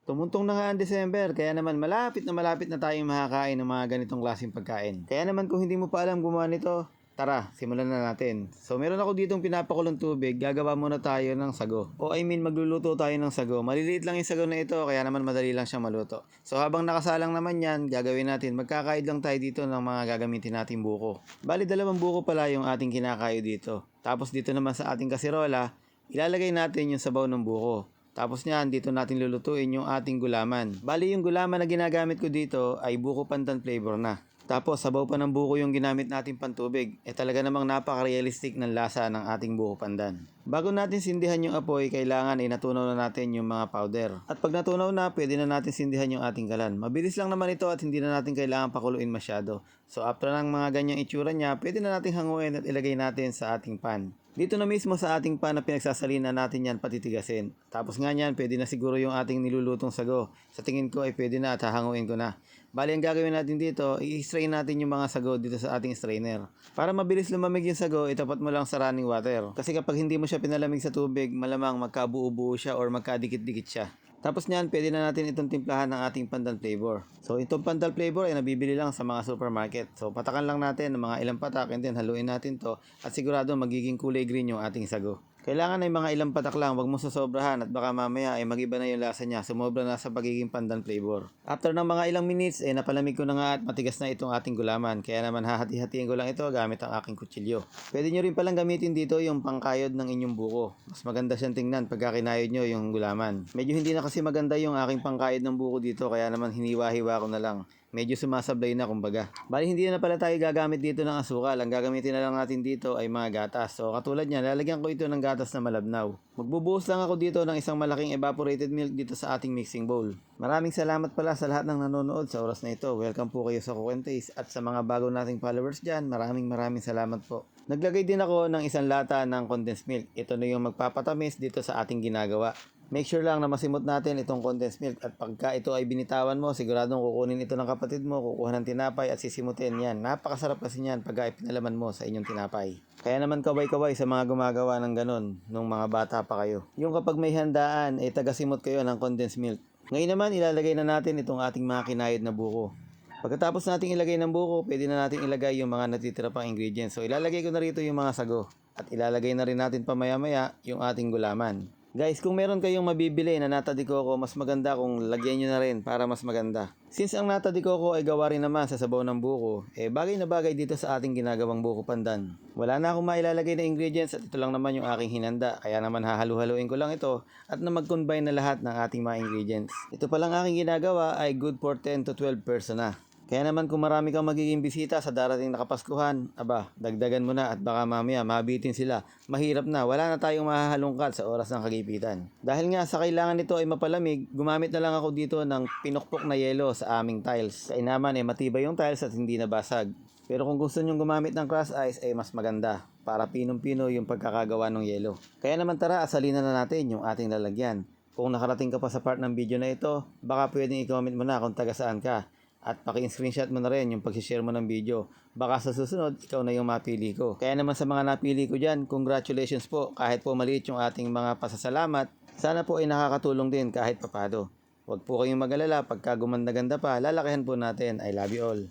Tumuntong na nga ang December, kaya naman malapit na tayong makakain ng mga ganitong klaseng pagkain. Kaya naman kung hindi mo pa alam gumawa nito, tara, simulan na natin. So meron ako ditong pinapakulong tubig, gagawa muna tayo ng sago. Magluluto tayo ng sago. Maliliit lang yung sago na ito, kaya naman madali lang siyang maluto. So habang nakasalang naman yan, gagawin natin, magkakaid lang tayo dito ng mga gagamitin nating buko. Bali 2 buko pala yung ating kinakayo dito. Tapos dito naman sa ating kasirola, ilalagay natin yung sabaw ng buko. Tapos niyan, dito natin lulutuin yung ating gulaman. Bali yung gulaman na ginagamit ko dito ay buko pandan flavor na. Tapos sabaw pa ng buko yung ginamit nating pantubig. Talaga namang napaka-realistic ng lasa ng ating buko pandan. Bago natin sindihan yung apoy, kailangan ay natunaw na natin yung mga powder. At pag natunaw na, pwede na natin sindihan yung ating kalan. Mabilis lang naman ito at hindi na natin kailangan pakuluin masyado. So after ng mga ganyang itsura niya, pwede na natin hanguin at ilagay natin sa ating pan. Dito na mismo sa ating pan na pinagsasalina natin yan patitigasin. Tapos nga yan, pwede na siguro yung ating nilulutong sago. Sa tingin ko ay pwede na at hahanguin ko na. Bali ang gagawin natin dito, i-strain natin yung mga sago dito sa ating strainer. Para mabilis lumamig yung sago, itapat mo lang sa running water. Kasi kapag hindi mo siya pinalamig sa tubig, malamang magkabuo-buo siya or magkadikit-dikit siya. Tapos niyan, pwede na natin itong timplahan ng ating pandan flavor. So itong pandan flavor ay nabibili lang sa mga supermarket. So patakan lang natin ng mga ilang patak and then haluin natin to at sigurado magiging kulay green yung ating sago. Kailangan ay mga ilang patak lang, wag mo sasobrahan at baka mamaya ay magiba na yung lasa niya, sumobra na sa pagiging pandan flavor. After ng mga ilang minutes, napalamig ko na nga at matigas na itong ating gulaman. Kaya naman hahati-hatiin ko lang ito gamit ang aking kutsilyo. Pwede nyo rin palang gamitin dito yung pangkayod ng inyong buko. Mas maganda siyang tingnan pagka kinayod nyo yung gulaman. Medyo hindi na kasi maganda yung aking pangkayod ng buko dito, kaya naman hiniwa-hiwa ko na lang. Medyo sumasablay na kumbaga. Bali hindi na pala tayo gagamit dito ng asukal. Ang gagamitin na lang natin dito ay mga gatas. So katulad niyan, lalagyan ko ito ng gatas na malabnaw. Magbubuhos lang ako dito ng isang malaking evaporated milk dito sa ating mixing bowl. Maraming salamat pala sa lahat ng nanonood sa oras na ito. Welcome po kayo sa Cook and Taste. At sa mga bago nating followers dyan, maraming salamat po. Naglagay din ako ng isang lata ng condensed milk. Ito na yung magpapatamis dito sa ating ginagawa. Make sure lang na masimot natin itong condensed milk at pagka ito ay binitawan mo, siguradong kukunin ito ng kapatid mo, kukuha ng tinapay at sisimutin yan. Napakasarap kasi yan pagka ipinalaman mo sa inyong tinapay. Kaya naman kaway-kaway sa mga gumagawa ng ganon nung mga bata pa kayo. Yung kapag may handaan, tagasimot kayo ng condensed milk. Ngayon naman ilalagay na natin itong ating mga kinayod na buko. Pagkatapos nating ilagay ng buko, pwede na natin ilagay yung mga natitira pang ingredients. So ilalagay ko na rito yung mga sago at ilalagay na rin natin pamaya-maya yung ating gulaman. Guys, kung meron kayong mabibili na nata de coco, mas maganda kung lagyan nyo na rin para mas maganda. Since ang nata de coco ay gawa rin naman sa sabaw ng buko, bagay na bagay dito sa ating ginagawang buko pandan. Wala na akong mailalagay na ingredients at ito lang naman yung aking hinanda. Kaya naman hahalu-haluin ko lang ito at na mag-combine na lahat ng ating mga ingredients. Ito palang aking ginagawa ay good for 10 to 12 person na. Kaya naman kung marami kang magiging bisita sa darating na Kapaskuhan, dagdagan mo na at baka mamaya mabitin sila. Mahirap na, wala na tayong mahahalungkat sa oras ng kagipitan. Dahil nga sa kailangan nito ay mapalamig, gumamit na lang ako dito ng pinukpok na yelo sa aming tiles. Sa inaman matibay yung tiles at hindi nabasag. Pero kung gusto nyong gumamit ng crush ice ay mas maganda para pinong-pino yung pagkakagawa ng yelo. Kaya naman tara, asalin na natin yung ating lalagyan. Kung nakarating ka pa sa part ng video na ito, baka pwedeng i-comment mo na kung taga saan ka. At paki-screenshot mo na rin yung pag-share mo ng video. Baka sa susunod, ikaw na yung mapili ko. Kaya naman sa mga napili ko dyan, congratulations po. Kahit po maliit yung ating mga pasasalamat, sana po ay nakakatulong din kahit papado. Huwag po kayong mag-alala, pagka gumanda-ganda pa, lalakihan po natin. I love you all.